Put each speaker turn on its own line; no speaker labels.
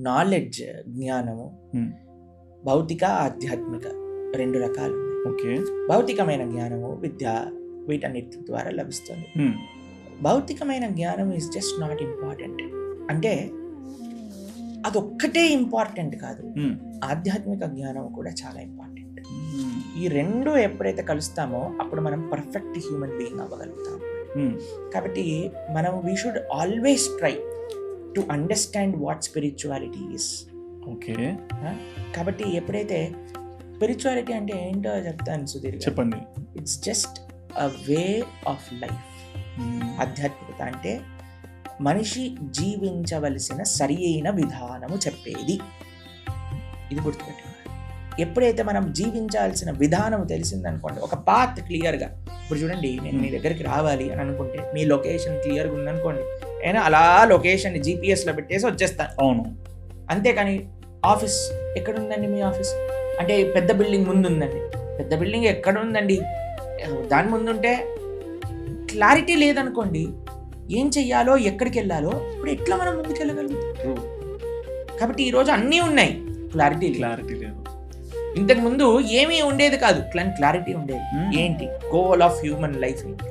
Knowledge, జ్ఞానము, భౌతిక, ఆధ్యాత్మిక 2 రకాలు ఉన్నాయి.
ఓకే.
భౌతికమైన జ్ఞానము, విద్య, వీటన్నిటి ద్వారా లభిస్తుంది. భౌతికమైన జ్ఞానం ఈజ్ జస్ట్ నాట్ ఇంపార్టెంట్. అంటే అదొక్కటే ఇంపార్టెంట్ కాదు, ఆధ్యాత్మిక జ్ఞానం కూడా చాలా ఇంపార్టెంట్. ఈ 2 ఎప్పుడైతే కలుస్తామో అప్పుడు మనం పర్ఫెక్ట్ హ్యూమన్ బీయింగ్ అవ్వగలుగుతాం. కాబట్టి మనం we should always try to understand what spirituality is.
Okay.
కాబట్టి ఎప్పుడైతే స్పిరిచువాలిటీ అంటే ఏంటో చెప్తాను సుధీర్,
చెప్పండి.
It's just a way of life. ఆధ్యాత్మికత అంటే మనిషి జీవించవలసిన సరి అయిన విధానము చెప్పేది. ఇది గుర్తుపెట్టుకోవాలి. ఎప్పుడైతే మనం జీవించాల్సిన విధానం తెలిసిందనుకోండి, ఒక పాత్ క్లియర్గా, ఇప్పుడు చూడండి, నేను మీ దగ్గరికి రావాలి అని అనుకుంటే మీ లొకేషన్ క్లియర్గా ఉందనుకోండి, నేను అలా లొకేషన్ జీపీఎస్లో పెట్టేసి వచ్చేస్తాను.
అవును.
అంతేకాని ఆఫీస్ ఎక్కడ ఉందండి, మీ ఆఫీస్ అంటే పెద్ద బిల్డింగ్ ముందు ఉందండి, పెద్ద బిల్డింగ్ ఎక్కడ ఉందండి, దాని ముందుంటే క్లారిటీ లేదనుకోండి, ఏం చెయ్యాలో ఎక్కడికి వెళ్ళాలో ఇప్పుడు ఎట్లా మనం ముందుకు వెళ్ళగలుగుతాం? కాబట్టి ఈరోజు అన్నీ ఉన్నాయి, క్లారిటీ
లేదు.
ఇంతకు ముందు ఏమీ ఉండేది కాదు, క్లారిటీ ఉండేది. ఏంటి గోల్ ఆఫ్ హ్యూమన్ లైఫ్ ఏంటి?